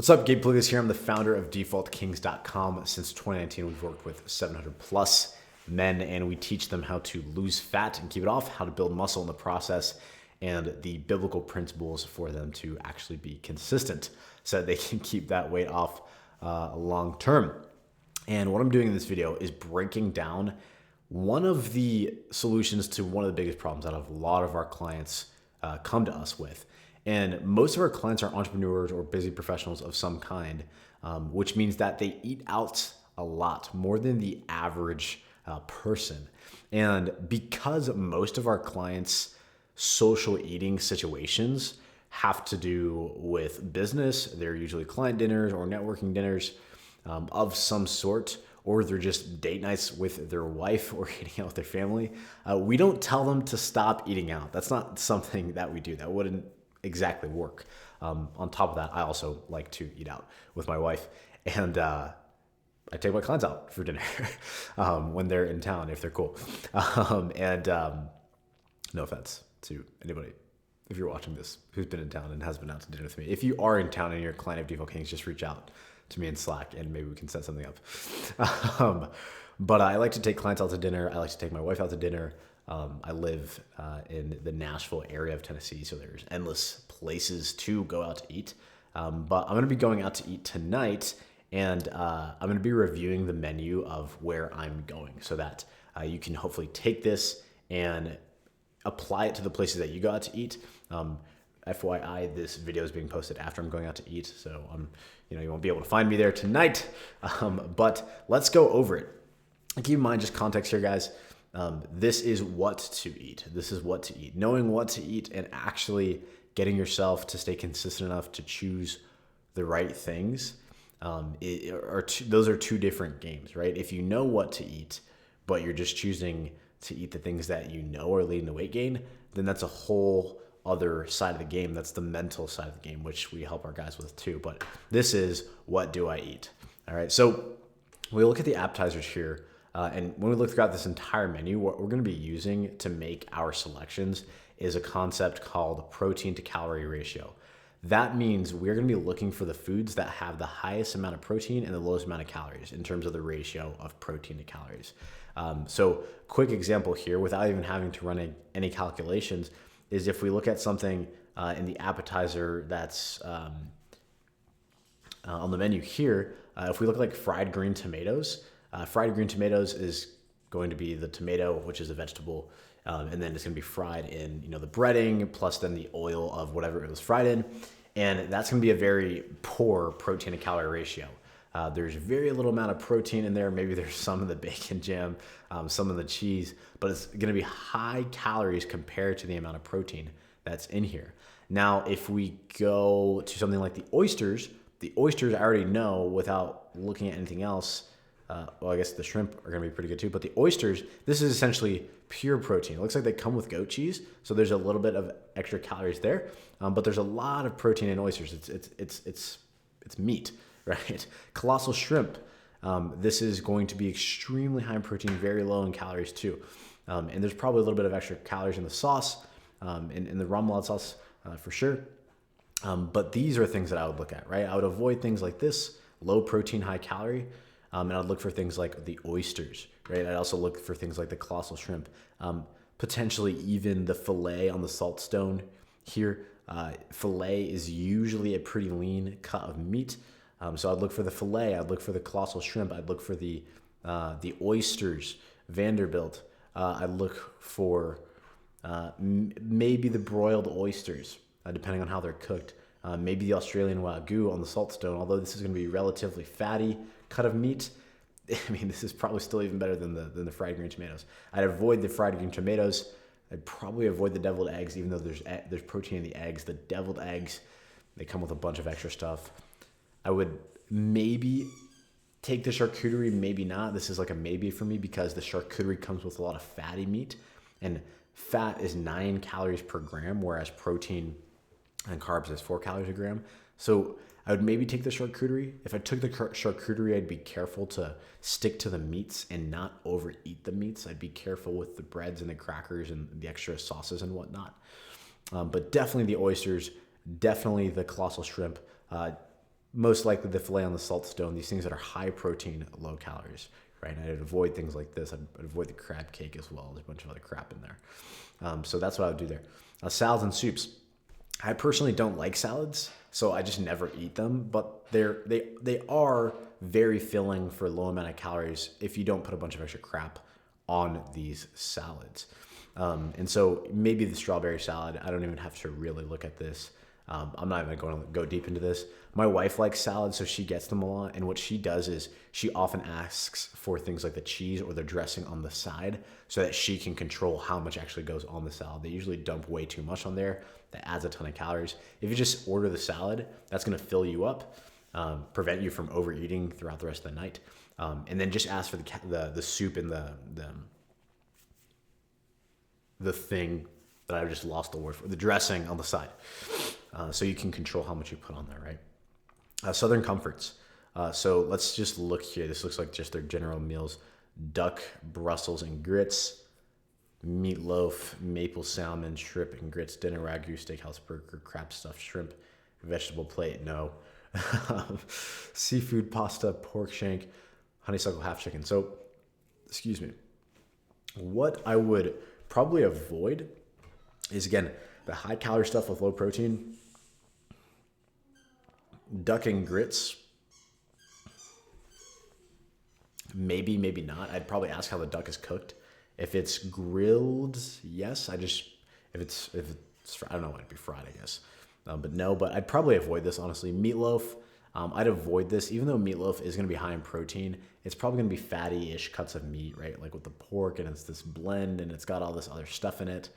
What's up, Gabe Plugas here. I'm the founder of DefaultKings.com. Since 2019, we've worked with 700 plus men, and we teach them how to lose fat and keep it off, how to build muscle in the process, and the biblical principles for them to actually be consistent so that they can keep that weight off long term. And what I'm doing in this video is breaking down one of the solutions to one of the biggest problems that a lot of our clients come to us with. And most of our clients are entrepreneurs or busy professionals of some kind, which means that they eat out a lot, more than the average person. And because most of our clients' social eating situations have to do with business, they're usually client dinners or networking dinners of some sort, or they're just date nights with their wife or eating out with their family. We don't tell them to stop eating out. That's not something that we do. That wouldn't exactly work. On top of that, I also like to eat out with my wife, and I take my clients out for dinner when they're in town, if they're cool. No offense to anybody if you're watching this who's been in town and has been out to dinner with me. If you are in town and you're a client of Default Kings, just reach out to me in Slack and maybe we can set something up. But I like to take clients out to dinner. I like to take my wife out to dinner. I live in the Nashville area of Tennessee, so there's endless places to go out to eat. But I'm going to be going out to eat tonight, and I'm going to be reviewing the menu of where I'm going so that you can hopefully take this and apply it to the places that you go out to eat. FYI, this video is being posted after I'm going out to eat, so you won't be able to find me there tonight. But let's go over it. And keep in mind, just context here, guys. This is what to eat. This is what to eat. Knowing what to eat and actually getting yourself to stay consistent enough to choose the right things. Those are two different games, right? If you know what to eat, but you're just choosing to eat the things that you know are leading to weight gain, then that's a whole other side of the game. That's the mental side of the game, which we help our guys with too. But this is what do I eat? All right. So we look at the appetizers here. And when we look throughout this entire menu, what we're going to be using to make our selections is a concept called protein to calorie ratio. That means we're going to be looking for the foods that have the highest amount of protein and the lowest amount of calories in terms of the ratio of protein to calories. So quick example here, without even having to run any calculations, is if we look at something in the appetizer that's on the menu here, if we look like fried green tomatoes, fried green tomatoes is going to be the tomato, which is a vegetable, and then it's going to be fried in the breading plus then the oil of whatever it was fried in, and that's going to be a very poor protein to calorie ratio. There's very little amount of protein in there. Maybe there's some of the bacon jam, some of the cheese, but it's going to be high calories compared to the amount of protein that's in here. Now, if we go to something like the oysters I already know without looking at anything else. Well, I guess the shrimp are going to be pretty good too, but the oysters, this is essentially pure protein. It looks like they come with goat cheese, so there's a little bit of extra calories there, but there's a lot of protein in oysters. It's meat, right? Colossal shrimp. This is going to be extremely high in protein, very low in calories too, and there's probably a little bit of extra calories in the sauce, in the remoulade sauce for sure. But these are things that I would look at, right? I would avoid things like this, low protein, high calorie. And I'd look for things like the oysters, right? I'd also look for things like the colossal shrimp, potentially even the filet on the saltstone here. Filet is usually a pretty lean cut of meat. So I'd look for the filet. I'd look for the colossal shrimp. I'd look for the oysters, Vanderbilt. I'd look for maybe the broiled oysters, depending on how they're cooked. Maybe the Australian Wagyu on the saltstone, although this is going to be relatively fatty cut of meat. I mean, this is probably still even better than the fried green tomatoes. I'd avoid the fried green tomatoes. I'd probably avoid the deviled eggs, even though there's protein in the eggs. The deviled eggs, they come with a bunch of extra stuff. I would maybe take the charcuterie, maybe not. This is like a maybe for me because the charcuterie comes with a lot of fatty meat, and fat is 9 calories per gram, whereas protein and carbs is 4 calories a gram. So I would maybe take the charcuterie. If I took the charcuterie, I'd be careful to stick to the meats and not overeat the meats. I'd be careful with the breads and the crackers and the extra sauces and whatnot. But definitely the oysters, definitely the colossal shrimp. most likely the filet on the salt stone, these things that are high protein, low calories, right? And I'd avoid things like this. I'd avoid the crab cake as well. There's a bunch of other crap in there. So that's what I would do there. Salads and soups. I personally don't like salads, so I just never eat them, but they are very filling for a low amount of calories if you don't put a bunch of extra crap on these salads. And so maybe the strawberry salad, I don't even have to really look at this. I'm not even going to go deep into this. My wife likes salads, so she gets them a lot. And what she does is she often asks for things like the cheese or the dressing on the side so that she can control how much actually goes on the salad. They usually dump way too much on there. That adds a ton of calories. If you just order the salad, that's going to fill you up, prevent you from overeating throughout the rest of the night. And then just ask for the soup and the thing that I just lost the word for, the dressing on the side. So you can control how much you put on there, right? Southern Comforts. So let's just look here. This looks like just their general meals. Duck, Brussels, and grits. Meatloaf, maple salmon, shrimp and grits, dinner, Wagyu, steakhouse burger, crab stuffed shrimp, vegetable plate, no. Seafood, pasta, pork shank, honeysuckle half chicken. So, excuse me. What I would probably avoid is, again, the high calorie stuff with low protein. Duck and grits. Maybe, maybe not. I'd probably ask how the duck is cooked. If it's grilled, yes. If it's I don't know, it'd be fried, I guess. But I'd probably avoid this, honestly. Meatloaf, I'd avoid this. Even though meatloaf is going to be high in protein, it's probably going to be fatty-ish cuts of meat, right? Like with the pork, and it's this blend, and it's got all this other stuff in it.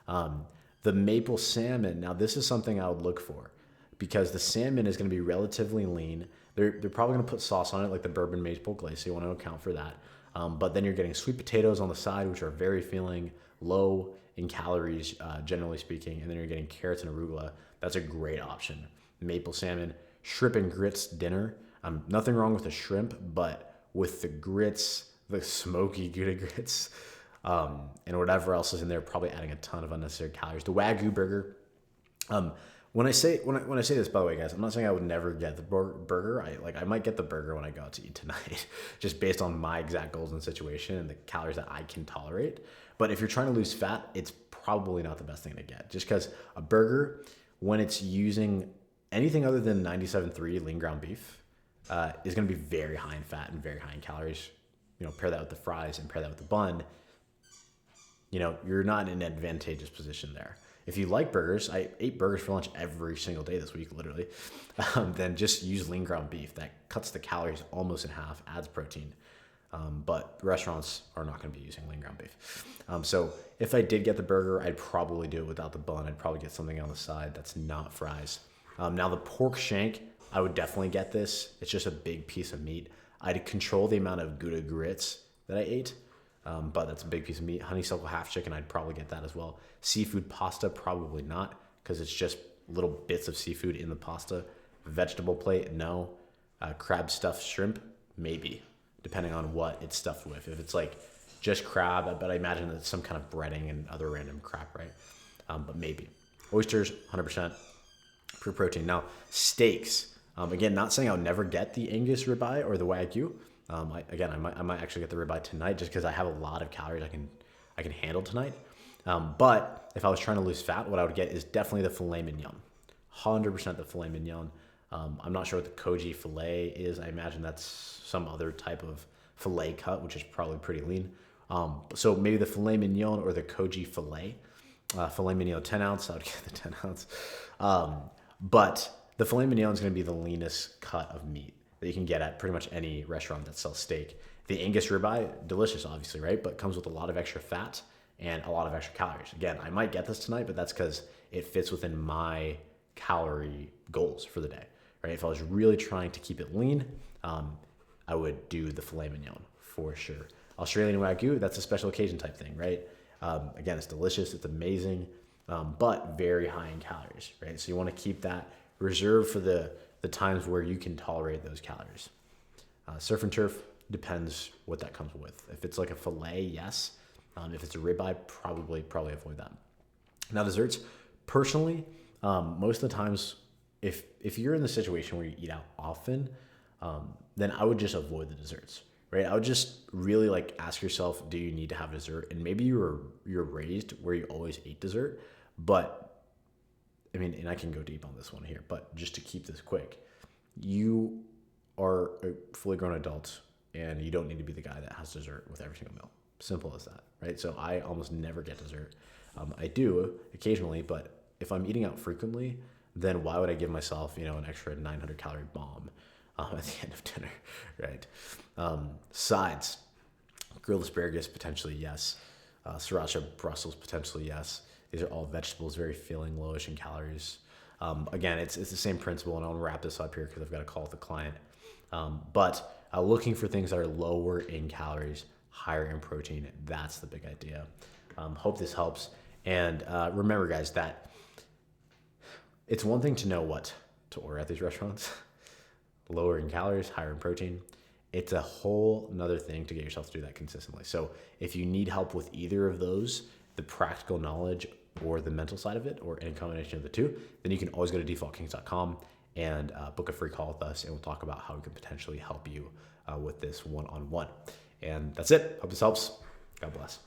The maple salmon, now this is something I would look for because the salmon is going to be relatively lean. They're probably going to put sauce on it, like the bourbon maple glaze, so you want to account for that. But then you're getting sweet potatoes on the side, which are very filling, low in calories, generally speaking. And then you're getting carrots and arugula. That's a great option. Maple salmon, shrimp and grits dinner. Nothing wrong with the shrimp, but with the grits, the smoky Gouda grits, and whatever else is in there, probably adding a ton of unnecessary calories. The Wagyu burger. When I say this, by the way, guys, I'm not saying I would never get the burger. I might get the burger when I go out to eat tonight, just based on my exact goals and situation and the calories that I can tolerate. But if you're trying to lose fat, it's probably not the best thing to get, just because a burger, when it's using anything other than 97.3 lean ground beef, is going to be very high in fat and very high in calories. Pair that with the fries and pair that with the bun. You're not in an advantageous position there. If you like burgers, I ate burgers for lunch every single day this week, literally, then just use lean ground beef. That cuts the calories almost in half, adds protein. But restaurants are not going to be using lean ground beef. So if I did get the burger, I'd probably do it without the bun. I'd probably get something on the side that's not fries. Now the pork shank, I would definitely get this. It's just a big piece of meat. I'd control the amount of Gouda grits that I ate. But that's a big piece of meat. Honeysuckle half chicken, I'd probably get that as well. Seafood pasta, probably not, because it's just little bits of seafood in the pasta. Vegetable plate, no. Crab stuffed shrimp, maybe, depending on what it's stuffed with. If it's like just crab, but I imagine it's some kind of breading and other random crap, right? But maybe. Oysters, 100% pure protein. Now, steaks. Again, not saying I'll never get the Angus ribeye or the Wagyu. I might actually get the ribeye tonight just because I have a lot of calories I can handle tonight. But if I was trying to lose fat, what I would get is definitely the filet mignon, 100% the filet mignon. I'm not sure what the koji filet is. I imagine that's some other type of filet cut, which is probably pretty lean. So maybe the filet mignon or the koji filet. Filet mignon 10 ounce, I would get the 10 ounce. But the filet mignon is going to be the leanest cut of meat that you can get at pretty much any restaurant that sells steak. The Angus ribeye, delicious, obviously, right? But comes with a lot of extra fat and a lot of extra calories. Again, I might get this tonight, but that's because it fits within my calorie goals for the day, right? If I was really trying to keep it lean, I would do the filet mignon for sure. Australian Wagyu, that's a special occasion type thing, right? Again, it's delicious, it's amazing, but very high in calories, right? So you want to keep that reserved for the times where you can tolerate those calories. Surf and turf, depends what that comes with. If it's like a filet, yes. If it's a ribeye, probably avoid that. Now desserts, personally, most of the times if you're in the situation where you eat out often, then I would just avoid the desserts, right? I would just really like ask yourself, do you need to have dessert? And maybe you're raised where you always eat dessert, but I mean, and I can go deep on this one here, but just to keep this quick, you are a fully grown adult and you don't need to be the guy that has dessert with every single meal. Simple as that, right? So I almost never get dessert. I do occasionally, but if I'm eating out frequently, then why would I give myself, an extra 900 calorie bomb at the end of dinner, right? Sides, grilled asparagus, potentially yes. Sriracha Brussels, potentially yes. These are all vegetables, very filling, lowish in calories. Again, it's the same principle, and I'll wrap this up here because I've got to call with the client. But looking for things that are lower in calories, higher in protein, that's the big idea. Hope this helps. And remember, guys, that it's one thing to know what to order at these restaurants, lower in calories, higher in protein. It's a whole nother thing to get yourself to do that consistently. So if you need help with either of those, the practical knowledge or the mental side of it, or any combination of the two, then you can always go to defaultkings.com and book a free call with us, and we'll talk about how we can potentially help you with this one-on-one. And that's it. Hope this helps. God bless.